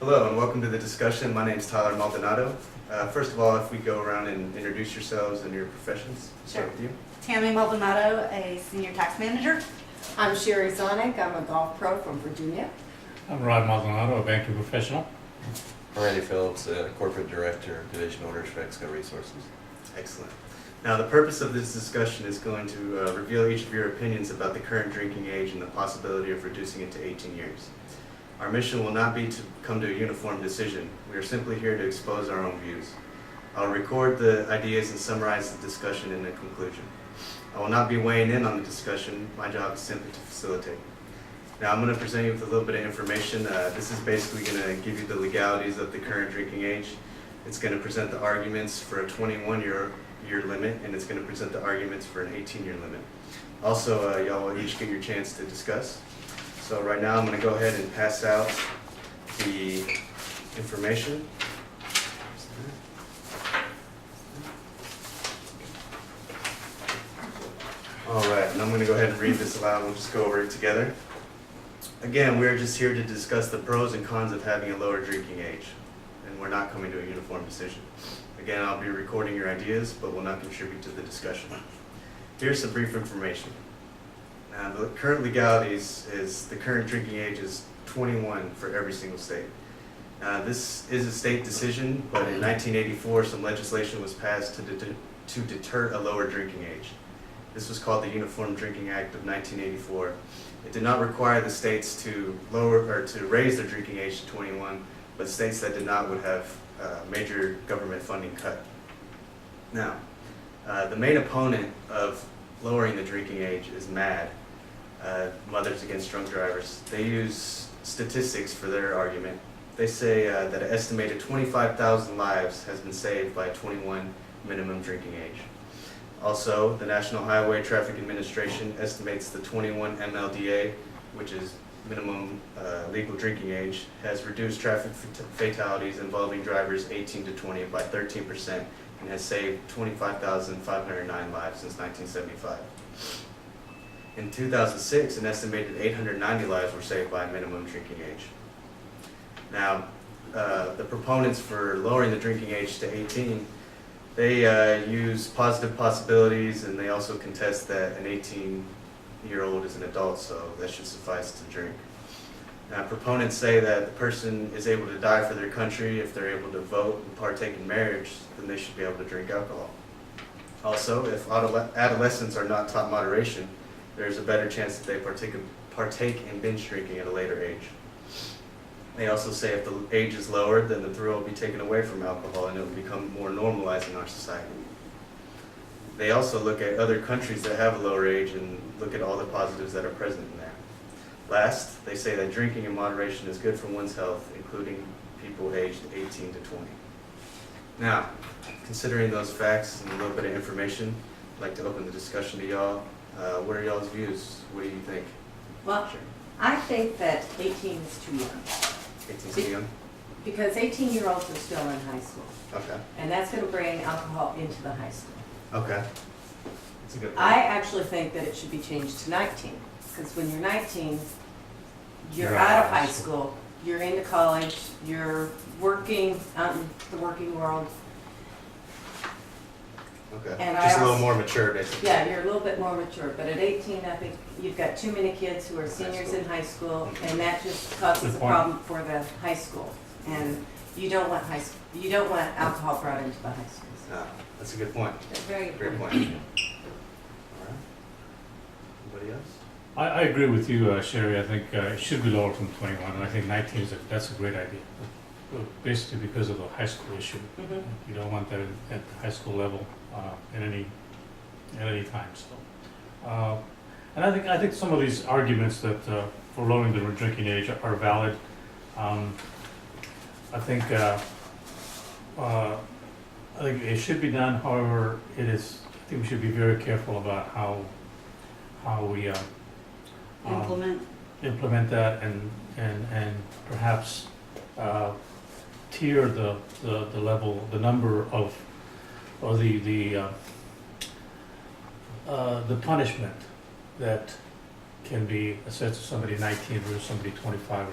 Hello and welcome to the discussion. My name is Tyler Maldonado. First of all, if we go around and introduce yourselves and your professions. Start with you. Tammy Maldonado, a senior tax manager. I'm Sherry Zonick. I'm a golf pro from Virginia. I'm Rod Maldonado, a banking professional. I'm Randy Phillips, Corporate Director, Division Orders for Exco Resources. Excellent. Now the purpose of this discussion is going to reveal each of your opinions about the current drinking age and the possibility of reducing it to 18 years. Our mission will not be to come to a uniform decision. We are simply here to expose our own views. I'll record the ideas and summarize the discussion in the conclusion. I will not be weighing in on the discussion. My job is simply to facilitate. Now I'm going to present you with a little bit of information. This is basically going to give you the legalities of the current drinking age. It's going to present the arguments for a 21-year limit, and it's going to present the arguments for an 18-year limit. Also, y'all will each get your chance to discuss. So right now I'm going to go ahead and pass out the information. All right, and I'm going to go ahead and read this aloud. We'll just go over it together. Again, we're just here to discuss the pros and cons of having a lower drinking age, and we're not coming to a uniform decision. Again, I'll be recording your ideas, but will not contribute to the discussion. Here's some brief information. Now, the current legalities is the current drinking age is 21 for every single state. This is a state decision, but in 1984, some legislation was passed to deter a lower drinking age. This was called the Uniform Drinking Act of 1984. It did not require the states to lower or to raise their drinking age to 21, but states that did not would have major government funding cut. Now, the main opponent of lowering the drinking age is MAD, Mothers Against Drunk Drivers. They use statistics for their argument. They say that an estimated 25,000 lives has been saved by 21 minimum drinking age. Also, the National Highway Traffic Administration estimates the 21 MLDA, which is minimum legal drinking age, has reduced traffic fatalities involving drivers 18 to 20 by 13% and has saved 25,509 lives since 1975. In 2006, an estimated 890 lives were saved by minimum drinking age. Now, the proponents for lowering the drinking age to 18, they use positive possibilities, and they also contest that an 18-year-old is an adult, so that should suffice to drink. Now, proponents say that the person is able to die for their country if they're able to vote and partake in marriage, then they should be able to drink alcohol. Also, if adolescents are not taught moderation, there's a better chance that they partake in binge drinking at a later age. They also say if the age is lowered, then the thrill will be taken away from alcohol and it will become more normalized in our society. They also look at other countries that have a lower age and look at all the positives that are present in there. Last, they say that drinking in moderation is good for one's health, including people aged 18 to 20. Now, considering those facts and a little bit of information, I'd like to open the discussion to y'all. What are y'all's views? What do you think? Well, Sure. I think that 18 is too young 18's too young? because 18-year-olds are still in high school, Okay. and that's going to bring alcohol into the high school. Okay. That's a good point. I actually think that it should be changed to 19 because when you're 19, you're You're out of high school, you're into college, you're working out in the working world. Okay. And Just I a little also- more mature, basically. Yeah, you're a little bit more mature, but at 18, I think you've got too many kids who are seniors in high school, and that just causes a Good point. problem for the high school. And you don't want alcohol brought into the high schools. Ah, that's a good point. That's very Great important. point. All right. Anybody else? I agree with you, Sherry. I think it should be lowered from 21, and I think 19 that's a great idea. Basically because of the high school issue. Mhm. You don't want that at the high school level at any time. So, and I think some of these arguments that for lowering the drinking age are valid. I think it should be done. However, I think we should be very careful about how we implement that and perhaps tier the level, the number of, or the punishment that can be assessed to somebody 19 versus somebody 25.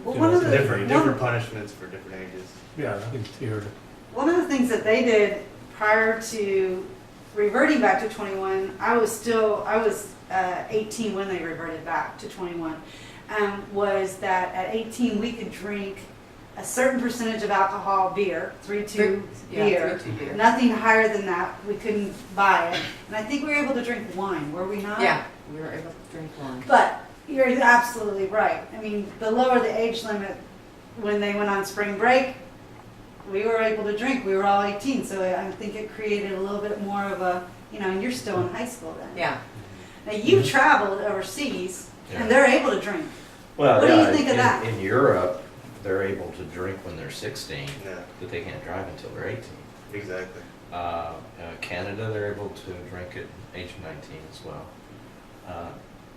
Well, you one know, of the- Different punishments for different ages. Yeah, I think tiered. One of the things that they did prior to reverting back to 21, I was 18 when they reverted back to 21, was that at 18 we could drink a certain percentage of alcohol, beer, 3.2 beer. 3.2 beer. Nothing higher than that, we couldn't buy it. And I think we were able to drink wine, were we not? Yeah, we were able to drink wine. But you're absolutely right. I mean, the lower the age limit, when they went on spring break, we were able to drink. We were all 18, so I think it created a little bit more of a, and you're still in high school then. Yeah, Now, you've traveled overseas, Yeah. and they're able to drink. Well, What do you yeah, think of that? In Europe, they're able to drink when they're 16, Yeah, but they can't drive until they're 18. exactly. Canada, they're able to drink at age 19 as well.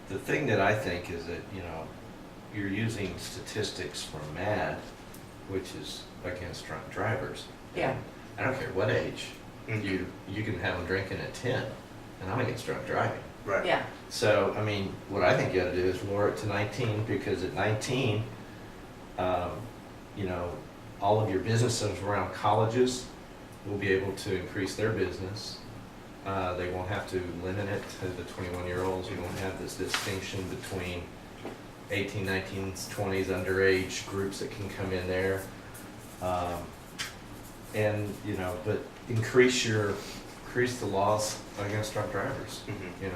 The thing that I think is that, you're using statistics from MAD, which is against drunk drivers. yeah. I don't care what age, Mhm. you can have them drinking at 10, and I'm against drunk driving. Right. Yeah, So, I mean, what I think you ought to do is lower it to 19, because at 19, all of your businesses around colleges will be able to increase their business. They won't have to limit it to the 21-year-olds. You won't have this distinction between 18, 19s, 20s, underage groups that can come in there. But increase the laws against drunk drivers. Mhm.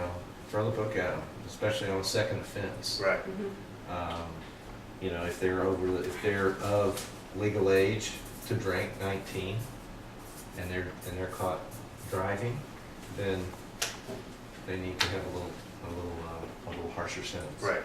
Throw the book at them, especially on a second offense. Right. If they're of legal age to drink, 19, and they're caught driving, then they need to have a little harsher sentence. Right.